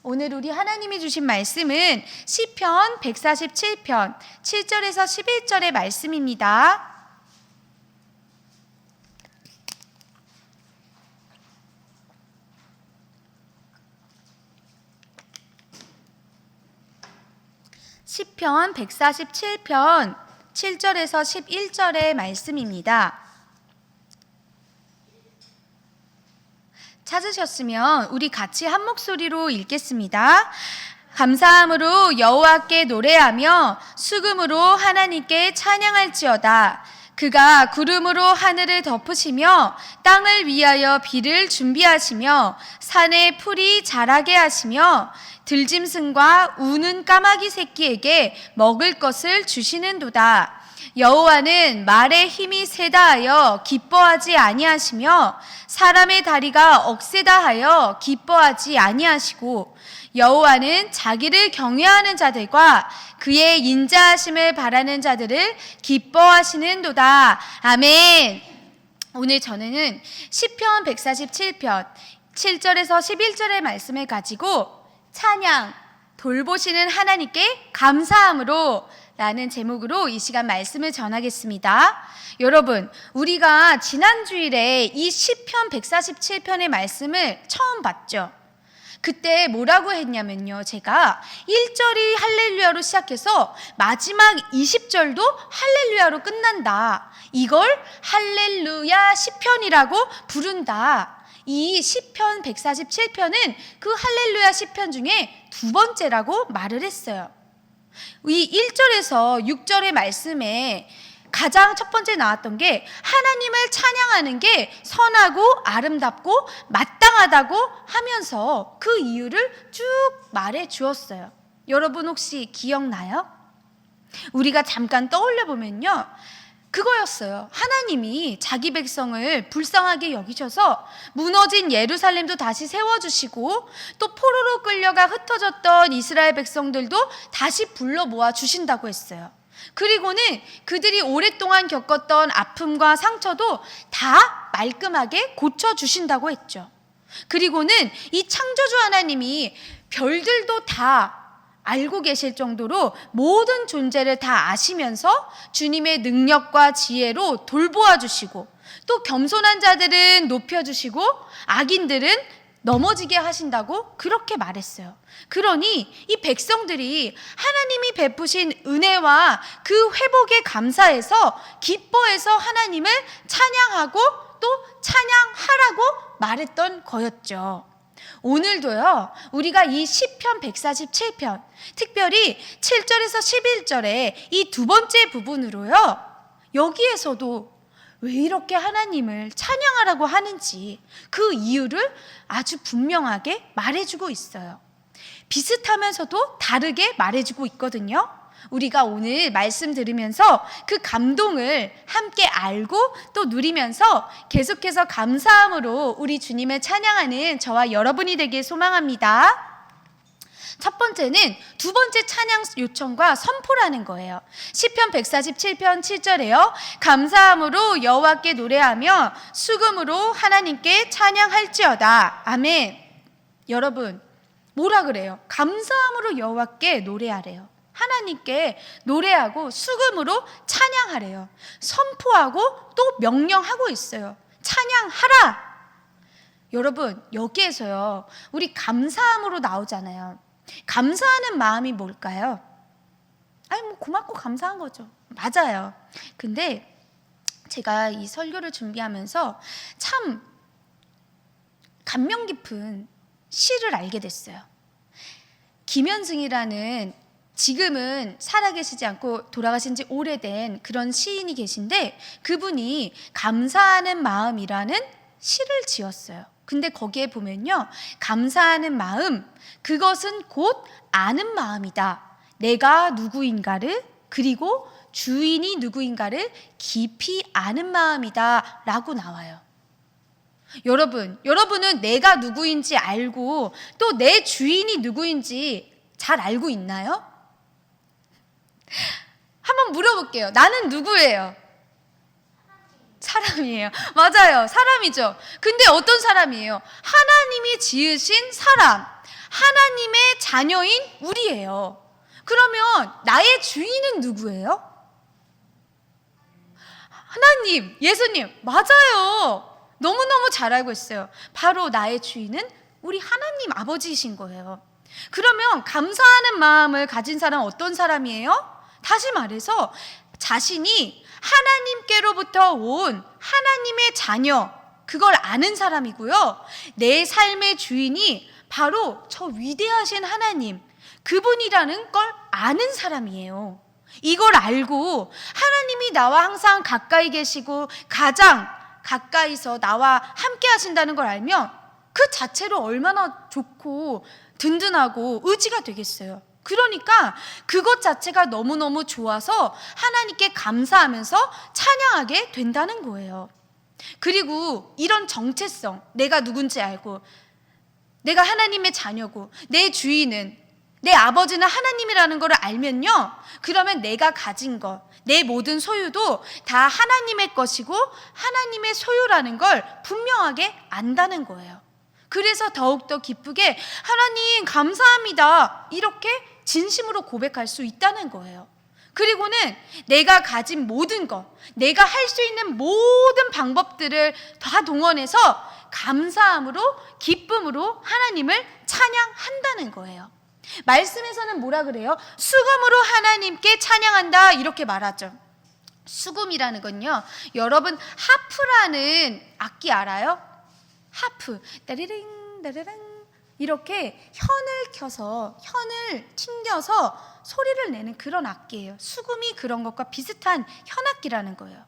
오늘 우리 하나님이 주신 말씀은 시편 147편 7절에서 11절의 말씀입니다. 시편 147편 7절에서 11절의 말씀입니다. 찾으셨으면 우리 같이 한 목소리로 읽겠습니다. 감사함으로 여호와께 노래하며 수금으로 하나님께 찬양할지어다. 그가 구름으로 하늘을 덮으시며 땅을 위하여 비를 준비하시며 산에 풀이 자라게 하시며 들짐승과 우는 까마귀 새끼에게 먹을 것을 주시는도다. 여호와는 말에 힘이 세다 하여 기뻐하지 아니하시며 사람의 다리가 억세다 하여 기뻐하지 아니하시고 여호와는 자기를 경외하는 자들과 그의 인자하심을 바라는 자들을 기뻐하시는도다. 아멘. 오늘 저는 시편 147편 7절에서 11절의 말씀을 가지고 찬양, 돌보시는 하나님께 감사함으로 라는 제목으로 이 시간 말씀을 전하겠습니다. 여러분, 우리가 지난 주일에 이 시편 147편의 말씀을 처음 봤죠. 그때 뭐라고 했냐면요, 제가 1절이 할렐루야로 시작해서 마지막 20절도 할렐루야로 끝난다. 이걸 할렐루야 시편이라고 부른다. 이 시편 147편은 그 할렐루야 시편 중에 두 번째라고 말을 했어요. 이 1절에서 6절의 말씀에 가장 첫 번째 나왔던 게 하나님을 찬양하는 게 선하고 아름답고 마땅하다고 하면서 그 이유를 쭉 말해 주었어요. 여러분 혹시 기억나요? 우리가 잠깐 떠올려 보면요, 그거였어요. 하나님이 자기 백성을 불쌍하게 여기셔서 무너진 예루살렘도 다시 세워주시고 또 포로로 끌려가 흩어졌던 이스라엘 백성들도 다시 불러 모아 주신다고 했어요. 그리고는 그들이 오랫동안 겪었던 아픔과 상처도 다 말끔하게 고쳐주신다고 했죠. 그리고는 이 창조주 하나님이 별들도 다 알고 계실 정도로 모든 존재를 다 아시면서 주님의 능력과 지혜로 돌보아 주시고 또 겸손한 자들은 높여주시고 악인들은 넘어지게 하신다고 그렇게 말했어요. 그러니 이 백성들이 하나님이 베푸신 은혜와 그 회복에 감사해서 기뻐해서 하나님을 찬양하고 또 찬양하라고 말했던 거였죠. 오늘도요, 우리가 이 시편 147편, 특별히 7절에서 11절의 이 두 번째 부분으로요, 여기에서도 왜 이렇게 하나님을 찬양하라고 하는지 그 이유를 아주 분명하게 말해주고 있어요. 비슷하면서도 다르게 말해주고 있거든요. 우리가 오늘 말씀 들으면서 그 감동을 함께 알고 또 누리면서 계속해서 감사함으로 우리 주님을 찬양하는 저와 여러분이 되길 소망합니다. 첫 번째는 두 번째 찬양 요청과 선포라는 거예요. 시편 147편 7절에요. 감사함으로 여호와께 노래하며 수금으로 하나님께 찬양할지어다. 아멘. 여러분, 뭐라 그래요? 감사함으로 여호와께 노래하래요. 하나님께 노래하고 수금으로 찬양하래요. 선포하고 또 명령하고 있어요. 찬양하라. 여러분, 여기에서요, 우리 감사함으로 나오잖아요. 감사하는 마음이 뭘까요? 고맙고 감사한 거죠. 맞아요. 근데 제가 이 설교를 준비하면서 참 감명 깊은 시를 알게 됐어요. 김현승이라는 지금은 살아계시지 않고 돌아가신 지 오래된 그런 시인이 계신데 그분이 감사하는 마음이라는 시를 지었어요. 근데 거기에 보면요, 감사하는 마음, 그것은 곧 아는 마음이다. 내가 누구인가를, 그리고 주인이 누구인가를 깊이 아는 마음이다 라고 나와요. 여러분은 내가 누구인지 알고 또 내 주인이 누구인지 잘 알고 있나요? 한번 물어볼게요. 나는 누구예요? 사람이에요. 맞아요. 사람이죠. 근데 어떤 사람이에요? 하나님이 지으신 사람. 하나님의 자녀인 우리예요. 그러면 나의 주인은 누구예요? 하나님, 예수님, 맞아요. 너무너무 잘 알고 있어요. 바로 나의 주인은 우리 하나님 아버지이신 거예요. 그러면 감사하는 마음을 가진 사람은 어떤 사람이에요? 다시 말해서 자신이 하나님께로부터 온 하나님의 자녀, 그걸 아는 사람이고요. 내 삶의 주인이 바로 저 위대하신 하나님, 그분이라는 걸 아는 사람이에요. 이걸 알고 하나님이 나와 항상 가까이 계시고 가장 가까이서 나와 함께 하신다는 걸 알면 그 자체로 얼마나 좋고 든든하고 의지가 되겠어요. 그러니까 그것 자체가 너무너무 좋아서 하나님께 감사하면서 찬양하게 된다는 거예요. 그리고 이런 정체성, 내가 누군지 알고 내가 하나님의 자녀고 내 주인은, 내 아버지는 하나님이라는 걸 알면요, 그러면 내가 가진 것, 내 모든 소유도 다 하나님의 것이고 하나님의 소유라는 걸 분명하게 안다는 거예요. 그래서 더욱더 기쁘게 하나님 감사합니다, 이렇게 진심으로 고백할 수 있다는 거예요. 그리고는 내가 가진 모든 것, 내가 할 수 있는 모든 방법들을 다 동원해서 감사함으로, 기쁨으로 하나님을 찬양한다는 거예요. 말씀에서는 뭐라 그래요? 수금으로 하나님께 찬양한다, 이렇게 말하죠. 수금이라는 건요, 여러분 하프라는 악기 알아요? 하프, 따리링 따리링 이렇게 현을 켜서, 현을 튕겨서 소리를 내는 그런 악기예요. 수금이 그런 것과 비슷한 현악기라는 거예요.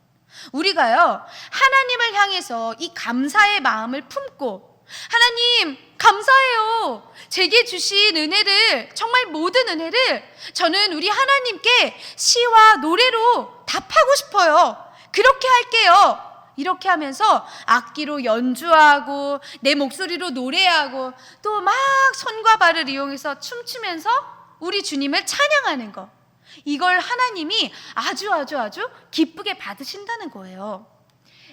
우리가요, 하나님을 향해서 이 감사의 마음을 품고, 하나님 감사해요, 제게 주신 은혜를, 정말 모든 은혜를 저는 우리 하나님께 시와 노래로 답하고 싶어요, 그렇게 할게요, 이렇게 하면서 악기로 연주하고 내 목소리로 노래하고 또 막 손과 발을 이용해서 춤추면서 우리 주님을 찬양하는 거, 이걸 하나님이 아주 기쁘게 받으신다는 거예요.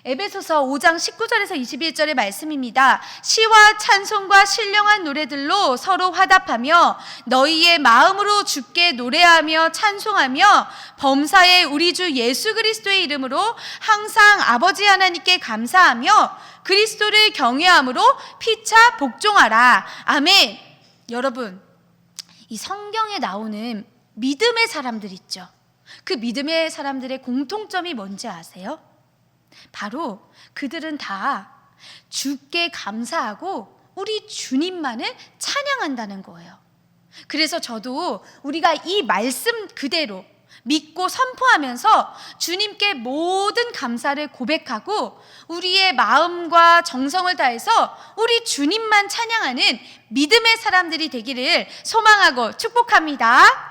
에베소서 5장 19절에서 21절의 말씀입니다. 시와 찬송과 신령한 노래들로 서로 화답하며 너희의 마음으로 주께 노래하며 찬송하며 범사의 우리 주 예수 그리스도의 이름으로 항상 아버지 하나님께 감사하며 그리스도를 경외함으로 피차 복종하라. 아멘. 여러분, 이 성경에 나오는 믿음의 사람들 있죠. 그 믿음의 사람들의 공통점이 뭔지 아세요? 바로 그들은 다 주께 감사하고 우리 주님만을 찬양한다는 거예요. 그래서 저도 우리가 이 말씀 그대로 믿고 선포하면서 주님께 모든 감사를 고백하고 우리의 마음과 정성을 다해서 우리 주님만 찬양하는 믿음의 사람들이 되기를 소망하고 축복합니다.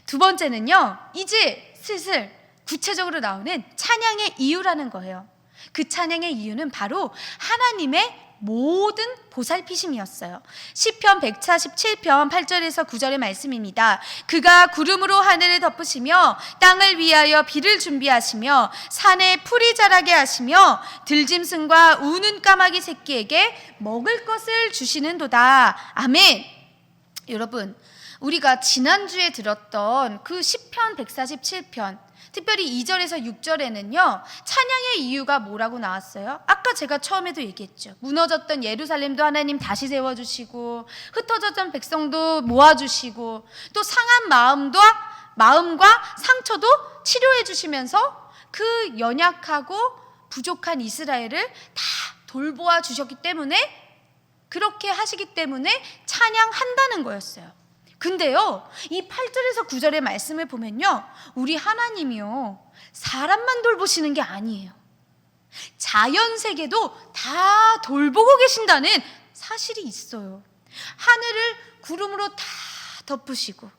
두 번째는요, 이제 슬슬 구체적으로 나오는 찬양의 이유라는 거예요. 그 찬양의 이유는 바로 하나님의 모든 보살피심이었어요. 시편 147편 8절에서 9절의 말씀입니다. 그가 구름으로 하늘을 덮으시며 땅을 위하여 비를 준비하시며 산에 풀이 자라게 하시며 들짐승과 우는 까마귀 새끼에게 먹을 것을 주시는도다. 아멘. 여러분, 우리가 지난주에 들었던 그 시편 147편, 특별히 2절에서 6절에는요, 찬양의 이유가 뭐라고 나왔어요? 아까 제가 처음에도 얘기했죠. 무너졌던 예루살렘도 하나님 다시 세워주시고, 흩어졌던 백성도 모아주시고, 또 상한 마음과 상처도 치료해 주시면서 그 연약하고 부족한 이스라엘을 다 돌보아 주셨기 때문에, 그렇게 하시기 때문에 찬양한다는 거였어요. 근데요, 이 8절에서 9절의 말씀을 보면요, 우리 하나님이요, 사람만 돌보시는 게 아니에요. 자연 세계도 다 돌보고 계신다는 사실이 있어요. 하늘을 구름으로 다 덮으시고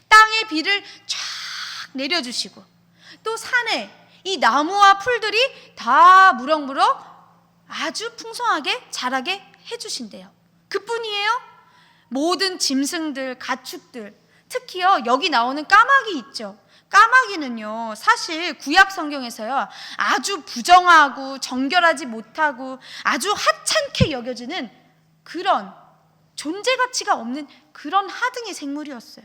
땅에 비를 쫙 내려주시고 또 산에 이 나무와 풀들이 다 무럭무럭 아주 풍성하게 자라게 해주신대요. 그뿐이에요? 모든 짐승들, 가축들, 특히요 여기 나오는 까마귀 있죠. 까마귀는요 사실 구약 성경에서요 아주 부정하고 정결하지 못하고 아주 하찮게 여겨지는 그런 존재 가치가 없는 그런 하등의 생물이었어요.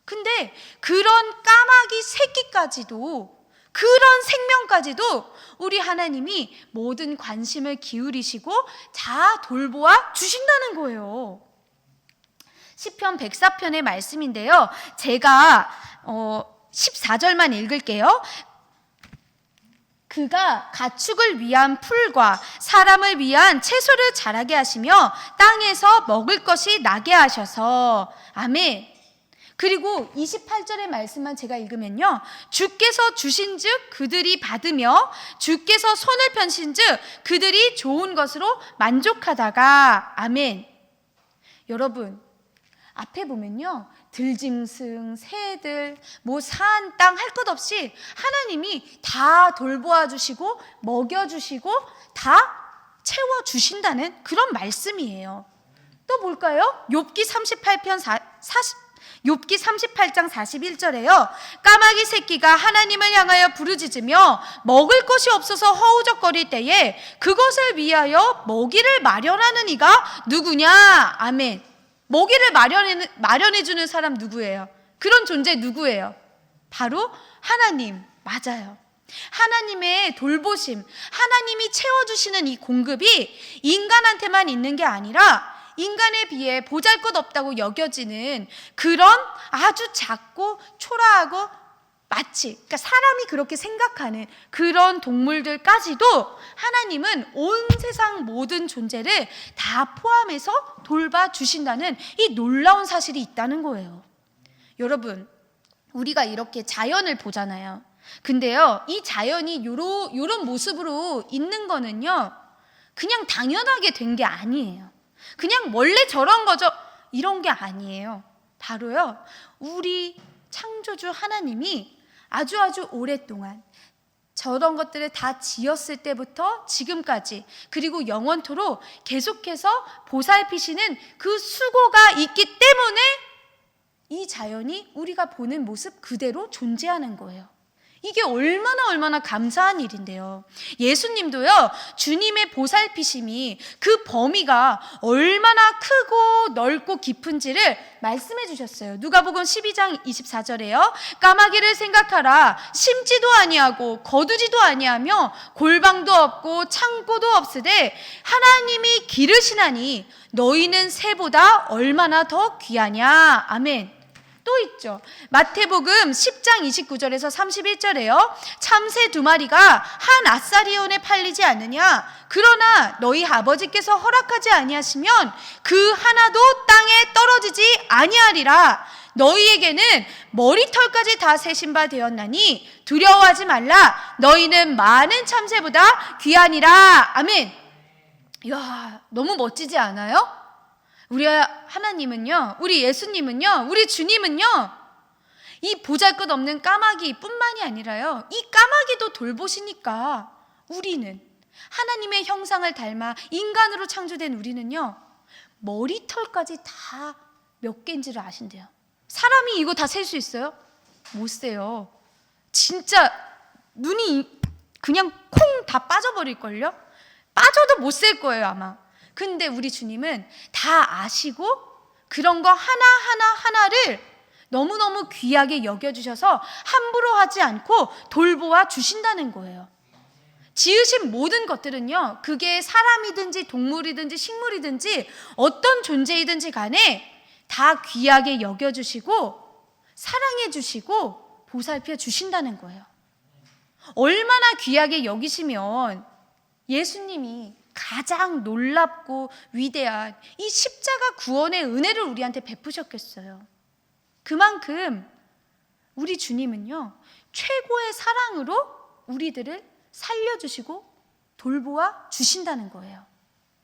근데 그런 까마귀 새끼까지도, 그런 생명까지도 우리 하나님이 모든 관심을 기울이시고 다 돌보아 주신다는 거예요. 시편 104편의 말씀인데요, 제가 14절만 읽을게요. 그가 가축을 위한 풀과 사람을 위한 채소를 자라게 하시며 땅에서 먹을 것이 나게 하셔서. 아멘. 그리고 28절의 말씀만 제가 읽으면요, 주께서 주신즉 그들이 받으며 주께서 손을 펴신즉 그들이 좋은 것으로 만족하다가. 아멘. 여러분, 앞에 보면요, 들짐승, 새들, 산, 땅 할 것 없이 하나님이 다 돌보아 주시고 먹여주시고 다 채워주신다는 그런 말씀이에요. 또 볼까요? 욥기 38장 41절에요. 까마귀 새끼가 하나님을 향하여 부르짖으며 먹을 것이 없어서 허우적거릴 때에 그것을 위하여 먹이를 마련하는 이가 누구냐? 아멘. 먹이를 마련해 주는 사람 누구예요? 그런 존재 누구예요? 바로 하나님. 맞아요. 하나님의 돌보심, 하나님이 채워주시는 이 공급이 인간한테만 있는 게 아니라 인간에 비해 보잘것없다고 여겨지는 그런 아주 작고 초라하고 마치, 그러니까 사람이 그렇게 생각하는 그런 동물들까지도 하나님은 온 세상 모든 존재를 다 포함해서 돌봐주신다는 이 놀라운 사실이 있다는 거예요. 여러분, 우리가 이렇게 자연을 보잖아요. 근데요, 이 자연이 요런 모습으로 있는 거는요, 그냥 당연하게 된 게 아니에요. 그냥 원래 저런 거죠, 이런 게 아니에요. 바로요, 우리 창조주 하나님이 아주 오랫동안 저런 것들을 다 지었을 때부터 지금까지, 그리고 영원토록 계속해서 보살피시는 그 수고가 있기 때문에 이 자연이 우리가 보는 모습 그대로 존재하는 거예요. 이게 얼마나 감사한 일인데요. 예수님도요, 주님의 보살피심이 그 범위가 얼마나 크고 넓고 깊은지를 말씀해 주셨어요. 누가복음 12장 24절에요. 까마귀를 생각하라. 심지도 아니하고 거두지도 아니하며 골방도 없고 창고도 없으되 하나님이 기르시나니 너희는 새보다 얼마나 더 귀하냐. 아멘. 또 있죠. 마태복음 10장 29절에서 31절에요. 참새 2마리가 한 아사리온에 팔리지 않느냐. 그러나 너희 아버지께서 허락하지 아니하시면 그 하나도 땅에 떨어지지 아니하리라. 너희에게는 머리털까지 다 세신 바 되었나니 두려워하지 말라. 너희는 많은 참새보다 귀하니라. 아멘. 이야, 너무 멋지지 않아요? 우리 하나님은요, 우리 예수님은요, 우리 주님은요, 이 보잘것없는 까마귀뿐만이 아니라요, 이 까마귀도 돌보시니까 우리는 하나님의 형상을 닮아 인간으로 창조된 우리는요, 머리털까지 다 몇 개인지를 아신대요. 사람이 이거 다 셀 수 있어요? 못 세요. 진짜 눈이 그냥 콩 다 빠져버릴걸요? 빠져도 못 셀 거예요, 아마. 근데 우리 주님은 다 아시고 그런 거 하나를 너무너무 귀하게 여겨주셔서 함부로 하지 않고 돌보아 주신다는 거예요. 지으신 모든 것들은요, 그게 사람이든지 동물이든지 식물이든지 어떤 존재이든지 간에 다 귀하게 여겨주시고 사랑해주시고 보살펴 주신다는 거예요. 얼마나 귀하게 여기시면 예수님이 가장 놀랍고 위대한 이 십자가 구원의 은혜를 우리한테 베푸셨겠어요. 그만큼 우리 주님은요, 최고의 사랑으로 우리들을 살려주시고 돌보아 주신다는 거예요.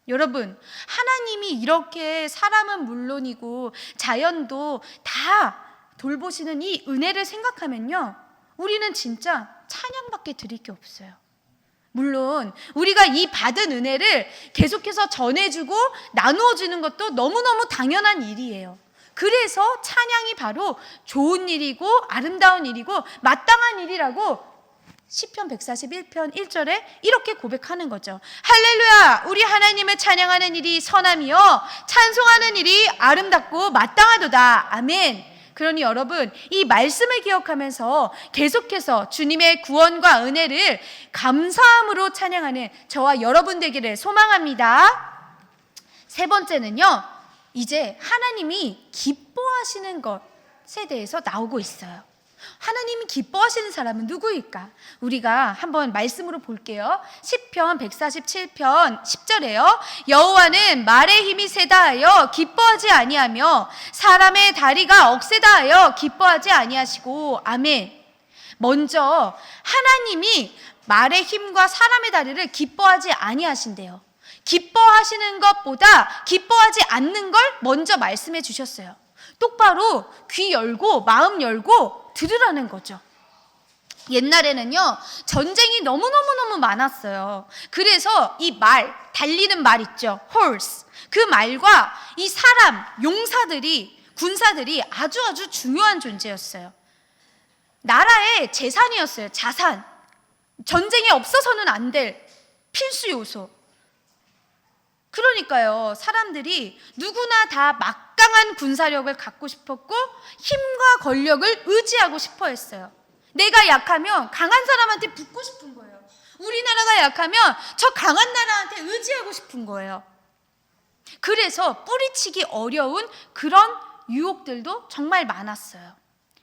여러분, 하나님이 이렇게 사람은 물론이고 자연도 다 돌보시는 이 은혜를 생각하면요, 우리는 진짜 찬양밖에 드릴 게 없어요. 물론 우리가 이 받은 은혜를 계속해서 전해주고 나누어주는 것도 너무너무 당연한 일이에요. 그래서 찬양이 바로 좋은 일이고 아름다운 일이고 마땅한 일이라고 시편 141편 1절에 이렇게 고백하는 거죠. 할렐루야, 우리 하나님을 찬양하는 일이 선함이요 찬송하는 일이 아름답고 마땅하도다. 아멘. 그러니 여러분, 이 말씀을 기억하면서 계속해서 주님의 구원과 은혜를 감사함으로 찬양하는 저와 여러분 되기를 소망합니다. 세 번째는요, 이제 하나님이 기뻐하시는 것에 대해서 나오고 있어요. 하나님이 기뻐하시는 사람은 누구일까? 우리가 한번 말씀으로 볼게요. 시편 147편 10절에요. 여호와는 말의 힘이 세다 하여 기뻐하지 아니하며 사람의 다리가 억세다 하여 기뻐하지 아니하시고. 아멘. 먼저 하나님이 말의 힘과 사람의 다리를 기뻐하지 아니하신대요. 기뻐하시는 것보다 기뻐하지 않는 걸 먼저 말씀해 주셨어요. 똑바로 귀 열고 마음 열고 들으라는 거죠. 옛날에는요, 전쟁이 너무너무 많았어요. 그래서 이 말, 달리는 말 있죠, horse. 그 말과 이 사람, 용사들이, 군사들이 아주 중요한 존재였어요. 나라의 재산이었어요. 자산. 전쟁에 없어서는 안 될 필수 요소. 그러니까요, 사람들이 누구나 다 막강한 군사력을 갖고 싶었고 힘과 권력을 의지하고 싶어 했어요. 내가 약하면 강한 사람한테 붙고 싶은 거예요. 우리나라가 약하면 저 강한 나라한테 의지하고 싶은 거예요. 그래서 뿌리치기 어려운 그런 유혹들도 정말 많았어요.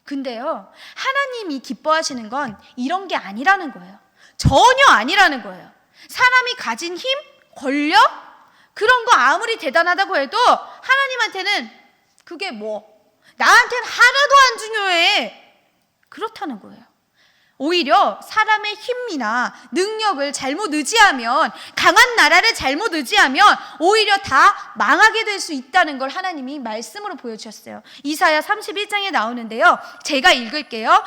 근데요, 하나님이 기뻐하시는 건 이런 게 아니라는 거예요. 전혀 아니라는 거예요. 사람이 가진 힘, 권력, 그런 거 아무리 대단하다고 해도 하나님한테는 그게 나한테는 하나도 안 중요해. 그렇다는 거예요. 오히려 사람의 힘이나 능력을 잘못 의지하면, 강한 나라를 잘못 의지하면 오히려 다 망하게 될 수 있다는 걸 하나님이 말씀으로 보여주셨어요. 이사야 31장에 나오는데요, 제가 읽을게요.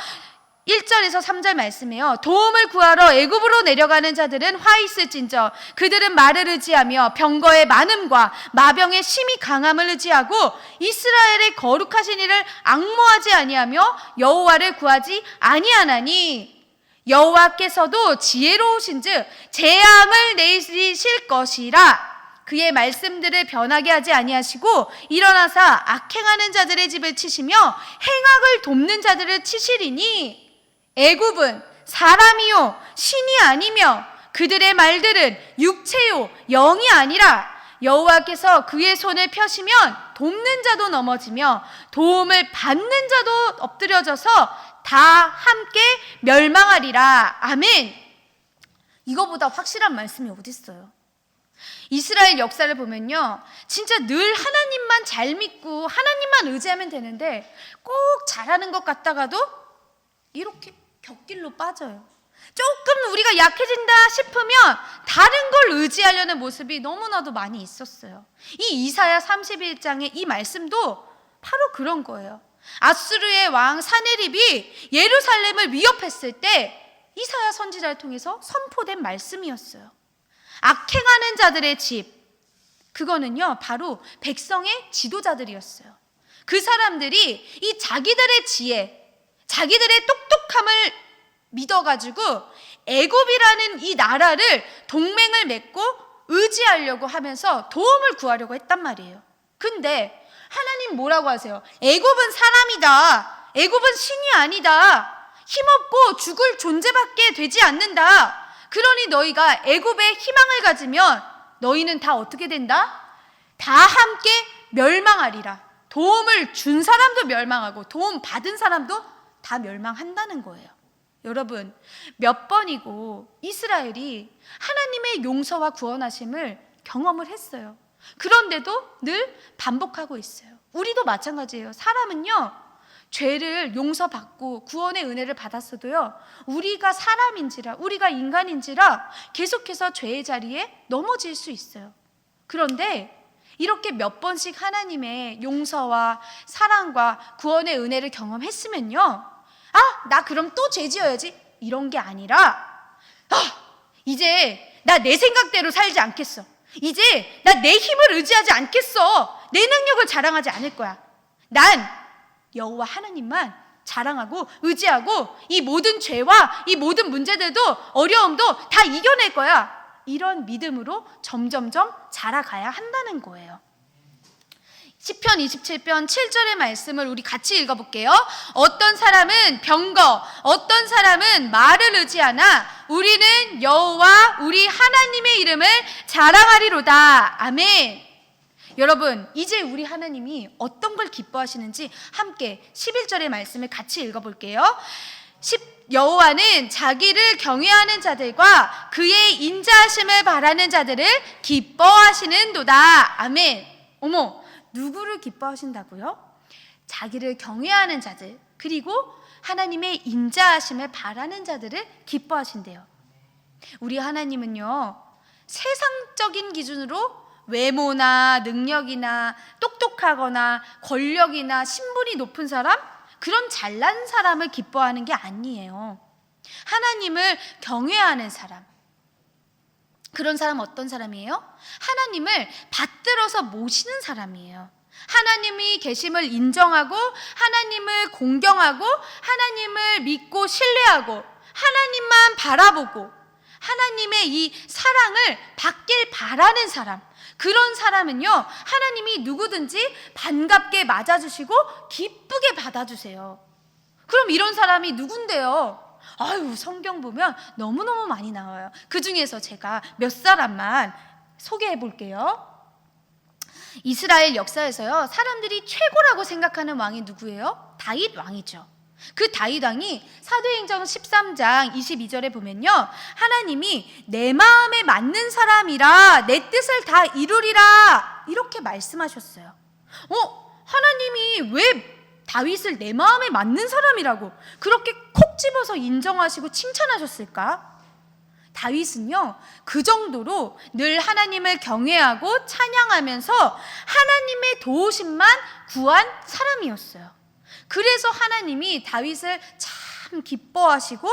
1절에서 3절 말씀이에요. 도움을 구하러 애굽으로 내려가는 자들은 화 있을진저 그들은 말을 의지하며 병거의 많음과 마병의 심히 강함을 의지하고 이스라엘의 거룩하신 이를 앙모하지 아니하며 여호와를 구하지 아니하나니 여호와께서도 지혜로우신즉 재앙을 내리실 것이라. 그의 말씀들을 변하게 하지 아니하시고 일어나사 악행하는 자들의 집을 치시며 행악을 돕는 자들을 치시리니 애굽은 사람이요 신이 아니며 그들의 말들은 육체요 영이 아니라 여호와께서 그의 손을 펴시면 돕는 자도 넘어지며 도움을 받는 자도 엎드려져서 다 함께 멸망하리라. 아멘. 이거보다 확실한 말씀이 어디 있어요? 이스라엘 역사를 보면요, 진짜 늘 하나님만 잘 믿고 하나님만 의지하면 되는데 꼭 잘하는 것 같다가도 이렇게 곁길로 빠져요. 조금 우리가 약해진다 싶으면 다른 걸 의지하려는 모습이 너무나도 많이 있었어요. 이 이사야 31장의 이 말씀도 바로 그런 거예요. 아수르의 왕 사네립이 예루살렘을 위협했을 때 이사야 선지자를 통해서 선포된 말씀이었어요. 악행하는 자들의 집, 그거는요 바로 백성의 지도자들이었어요. 그 사람들이 이 자기들의 지혜, 자기들의 똑똑함을 믿어가지고 애굽이라는 이 나라를 동맹을 맺고 의지하려고 하면서 도움을 구하려고 했단 말이에요. 근데 하나님 뭐라고 하세요? 애굽은 사람이다. 애굽은 신이 아니다. 힘없고 죽을 존재밖에 되지 않는다. 그러니 너희가 애굽에 희망을 가지면 너희는 다 어떻게 된다? 다 함께 멸망하리라. 도움을 준 사람도 멸망하고 도움 받은 사람도 다 멸망한다는 거예요. 여러분, 몇 번이고 이스라엘이 하나님의 용서와 구원하심을 경험을 했어요. 그런데도 늘 반복하고 있어요. 우리도 마찬가지예요. 사람은요, 죄를 용서받고 구원의 은혜를 받았어도요, 우리가 사람인지라, 우리가 인간인지라 계속해서 죄의 자리에 넘어질 수 있어요. 그런데 이렇게 몇 번씩 하나님의 용서와 사랑과 구원의 은혜를 경험했으면요, 나 그럼 또 죄 지어야지, 이런 게 아니라 이제 나 내 생각대로 살지 않겠어. 이제 나 내 힘을 의지하지 않겠어. 내 능력을 자랑하지 않을 거야. 난 여호와 하나님만 자랑하고 의지하고 이 모든 죄와 이 모든 문제들도 어려움도 다 이겨낼 거야. 이런 믿음으로 점점점 자라가야 한다는 거예요. 시편 27편 7절의 말씀을 우리 같이 읽어볼게요. 어떤 사람은 병거, 어떤 사람은 말을 의지하나 우리는 여호와 우리 하나님의 이름을 자랑하리로다. 아멘. 여러분, 이제 우리 하나님이 어떤 걸 기뻐하시는지 함께 11절의 말씀을 같이 읽어볼게요. 여호와는 자기를 경외하는 자들과 그의 인자하심을 바라는 자들을 기뻐하시는도다. 아멘. 어머, 누구를 기뻐하신다고요? 자기를 경외하는 자들, 그리고 하나님의 인자하심을 바라는 자들을 기뻐하신대요. 우리 하나님은요, 세상적인 기준으로 외모나 능력이나 똑똑하거나 권력이나 신분이 높은 사람, 그런 잘난 사람을 기뻐하는 게 아니에요. 하나님을 경외하는 사람, 그런 사람 어떤 사람이에요? 하나님을 받들어서 모시는 사람이에요. 하나님이 계심을 인정하고 하나님을 공경하고 하나님을 믿고 신뢰하고 하나님만 바라보고 하나님의 이 사랑을 받길 바라는 사람, 그런 사람은요, 하나님이 누구든지 반갑게 맞아주시고 기쁘게 받아주세요. 그럼 이런 사람이 누군데요? 아유, 성경 보면 너무너무 많이 나와요. 그 중에서 제가 몇 사람만 소개해 볼게요. 이스라엘 역사에서요, 사람들이 최고라고 생각하는 왕이 누구예요? 다윗 왕이죠. 그 다윗 왕이 사도행전 13장 22절에 보면요, 하나님이 내 마음에 맞는 사람이라 내 뜻을 다 이루리라, 이렇게 말씀하셨어요. 하나님이 왜 다윗을 내 마음에 맞는 사람이라고 그렇게 콕 집어서 인정하시고 칭찬하셨을까? 다윗은요, 그 정도로 늘 하나님을 경외하고 찬양하면서 하나님의 도우심만 구한 사람이었어요. 그래서 하나님이 다윗을 참 기뻐하시고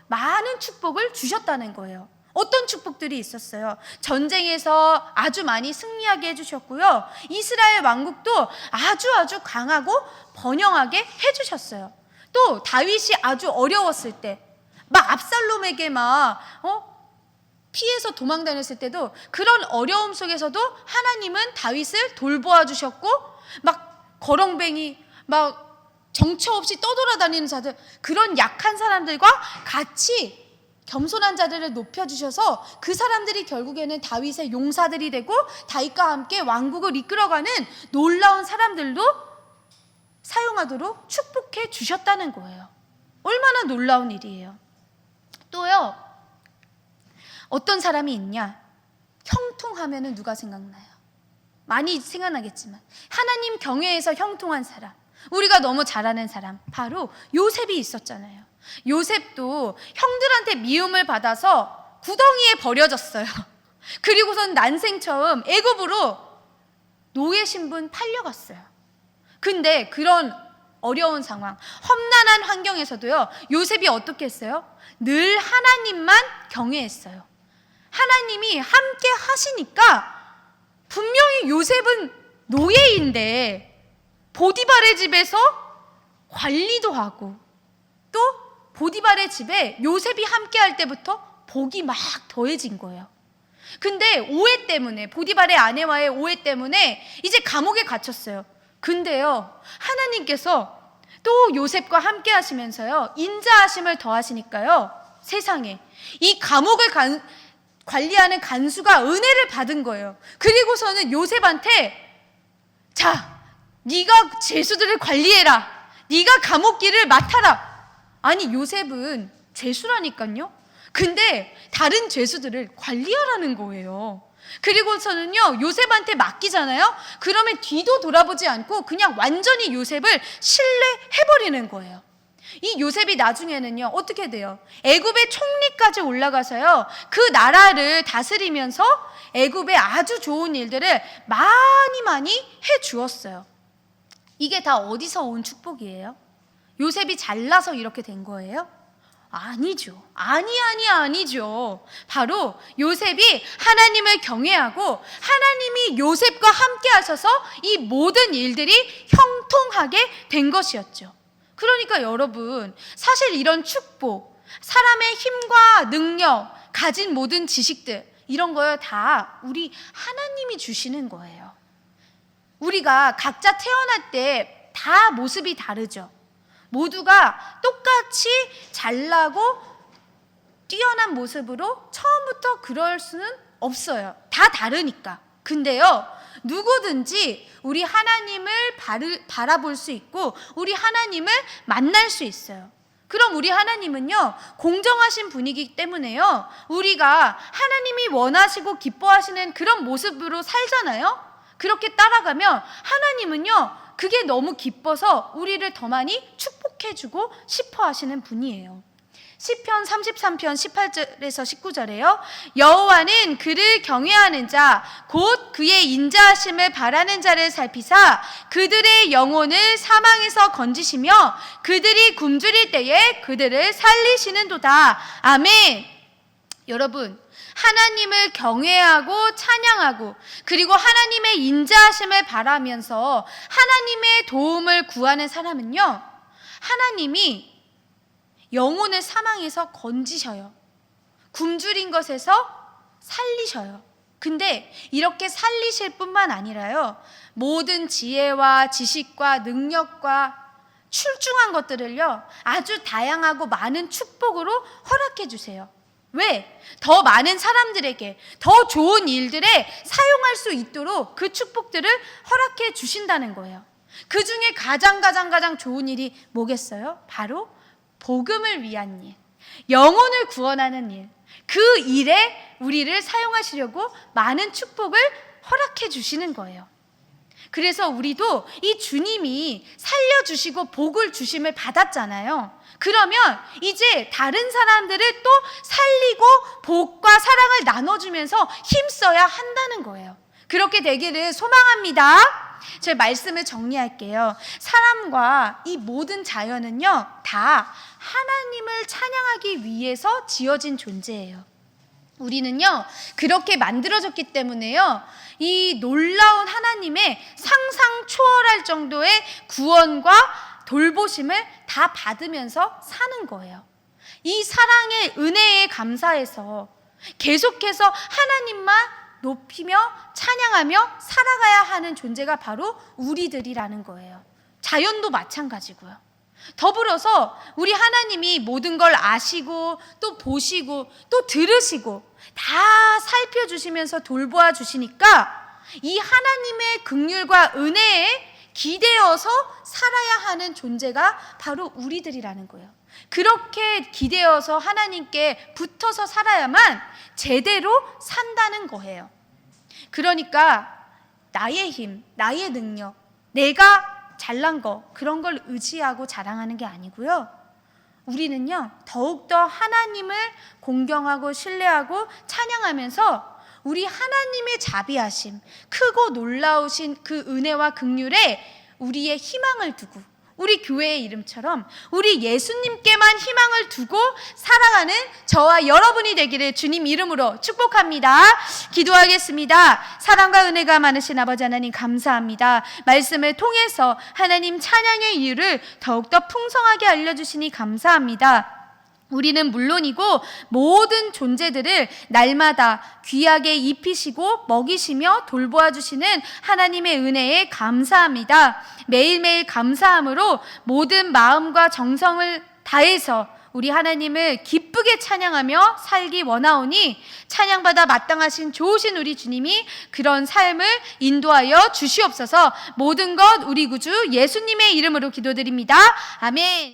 많은 축복을 주셨다는 거예요. 어떤 축복들이 있었어요? 전쟁에서 아주 많이 승리하게 해주셨고요, 이스라엘 왕국도 아주 강하고 번영하게 해주셨어요. 또 다윗이 아주 어려웠을 때, 막 압살롬에게 피해서 도망 다녔을 때도 그런 어려움 속에서도 하나님은 다윗을 돌보아 주셨고, 막 거렁뱅이, 막 정처 없이 떠돌아다니는 자들, 그런 약한 사람들과 같이 겸손한 자들을 높여주셔서 그 사람들이 결국에는 다윗의 용사들이 되고 다윗과 함께 왕국을 이끌어가는 놀라운 사람들도 사용하도록 축복해 주셨다는 거예요. 얼마나 놀라운 일이에요. 또요, 어떤 사람이 있냐? 형통하면은 누가 생각나요? 많이 생각나겠지만 하나님 경외에서 형통한 사람, 우리가 너무 잘 아는 사람, 바로 요셉이 있었잖아요. 요셉도 형들한테 미움을 받아서 구덩이에 버려졌어요. 그리고선 난생 처음 애굽으로 노예 신분 팔려갔어요. 근데 그런 어려운 상황, 험난한 환경에서도요, 요셉이 어떻게 했어요? 늘 하나님만 경외했어요. 하나님이 함께 하시니까, 분명히 요셉은 노예인데 보디발의 집에서 관리도 하고, 또 보디발의 집에 요셉이 함께 할 때부터 복이 막 더해진 거예요. 근데 오해 때문에, 보디발의 아내와의 오해 때문에 이제 감옥에 갇혔어요. 근데요, 하나님께서 또 요셉과 함께 하시면서요, 인자하심을 더하시니까요, 세상에 이 감옥을 관리하는 간수가 은혜를 받은 거예요. 그리고서는 요셉한테, 자, 네가 죄수들을 관리해라, 네가 감옥길을 맡아라. 아니, 요셉은 죄수라니까요. 근데 다른 죄수들을 관리하라는 거예요. 그리고서는요, 요셉한테 맡기잖아요. 그러면 뒤도 돌아보지 않고 그냥 완전히 요셉을 신뢰해버리는 거예요. 이 요셉이 나중에는요, 어떻게 돼요? 애굽의 총리까지 올라가서요, 그 나라를 다스리면서 애굽의 아주 좋은 일들을 많이 해주었어요. 이게 다 어디서 온 축복이에요? 요셉이 잘나서 이렇게 된 거예요? 아니죠. 아니죠. 바로 요셉이 하나님을 경외하고 하나님이 요셉과 함께 하셔서 이 모든 일들이 형통하게 된 것이었죠. 그러니까 여러분, 사실 이런 축복, 사람의 힘과 능력, 가진 모든 지식들, 이런 거요 다 우리 하나님이 주시는 거예요. 우리가 각자 태어날 때 다 모습이 다르죠. 모두가 똑같이 잘나고 뛰어난 모습으로 처음부터 그럴 수는 없어요. 다 다르니까. 근데요, 누구든지 우리 하나님을 바라볼 수 있고 우리 하나님을 만날 수 있어요. 그럼 우리 하나님은요, 공정하신 분이기 때문에요, 우리가 하나님이 원하시고 기뻐하시는 그런 모습으로 살잖아요. 그렇게 따라가면 하나님은요, 그게 너무 기뻐서 우리를 더 많이 축복해주고 싶어 하시는 분이에요. 시편 33편 18절에서 19절에요. 여호와는 그를 경외하는 자, 곧 그의 인자하심을 바라는 자를 살피사 그들의 영혼을 사망에서 건지시며 그들이 굶주릴 때에 그들을 살리시는도다. 아멘. 여러분, 하나님을 경외하고 찬양하고 그리고 하나님의 인자하심을 바라면서 하나님의 도움을 구하는 사람은요, 하나님이 영혼을 사망에서 건지셔요. 굶주린 것에서 살리셔요. 근데 이렇게 살리실 뿐만 아니라요, 모든 지혜와 지식과 능력과 출중한 것들을요, 아주 다양하고 많은 축복으로 허락해 주세요. 왜? 더 많은 사람들에게 더 좋은 일들에 사용할 수 있도록 그 축복들을 허락해 주신다는 거예요. 그 중에 가장 좋은 일이 뭐겠어요? 바로 복음을 위한 일, 영혼을 구원하는 일, 그 일에 우리를 사용하시려고 많은 축복을 허락해 주시는 거예요. 그래서 우리도 이 주님이 살려주시고 복을 주심을 받았잖아요. 그러면 이제 다른 사람들을 또 살리고 복과 사랑을 나눠주면서 힘써야 한다는 거예요. 그렇게 되기를 소망합니다. 제 말씀을 정리할게요. 사람과 이 모든 자연은요, 다 하나님을 찬양하기 위해서 지어진 존재예요. 우리는요, 그렇게 만들어졌기 때문에요, 이 놀라운 하나님의 상상 초월할 정도의 구원과 돌보심을 다 받으면서 사는 거예요. 이 사랑의 은혜에 감사해서 계속해서 하나님만 높이며 찬양하며 살아가야 하는 존재가 바로 우리들이라는 거예요. 자연도 마찬가지고요. 더불어서 우리 하나님이 모든 걸 아시고 또 보시고 또 들으시고 다 살펴주시면서 돌보아 주시니까 이 하나님의 긍휼과 은혜에 기대어서 살아야 하는 존재가 바로 우리들이라는 거예요. 그렇게 기대어서 하나님께 붙어서 살아야만 제대로 산다는 거예요. 그러니까 나의 힘, 나의 능력, 내가 잘난 거, 그런 걸 의지하고 자랑하는 게 아니고요, 우리는요, 더욱더 하나님을 공경하고 신뢰하고 찬양하면서 우리 하나님의 자비하심, 크고 놀라우신 그 은혜와 긍휼에 우리의 희망을 두고, 우리 교회의 이름처럼 우리 예수님께만 희망을 두고 살아가는 저와 여러분이 되기를 주님 이름으로 축복합니다. 기도하겠습니다. 사랑과 은혜가 많으신 아버지 하나님, 감사합니다. 말씀을 통해서 하나님 찬양의 이유를 더욱더 풍성하게 알려주시니 감사합니다. 우리는 물론이고 모든 존재들을 날마다 귀하게 입히시고 먹이시며 돌보아 주시는 하나님의 은혜에 감사합니다. 매일매일 감사함으로 모든 마음과 정성을 다해서 우리 하나님을 기쁘게 찬양하며 살기 원하오니 찬양받아 마땅하신 좋으신 우리 주님이 그런 삶을 인도하여 주시옵소서. 모든 것 우리 구주 예수님의 이름으로 기도드립니다. 아멘.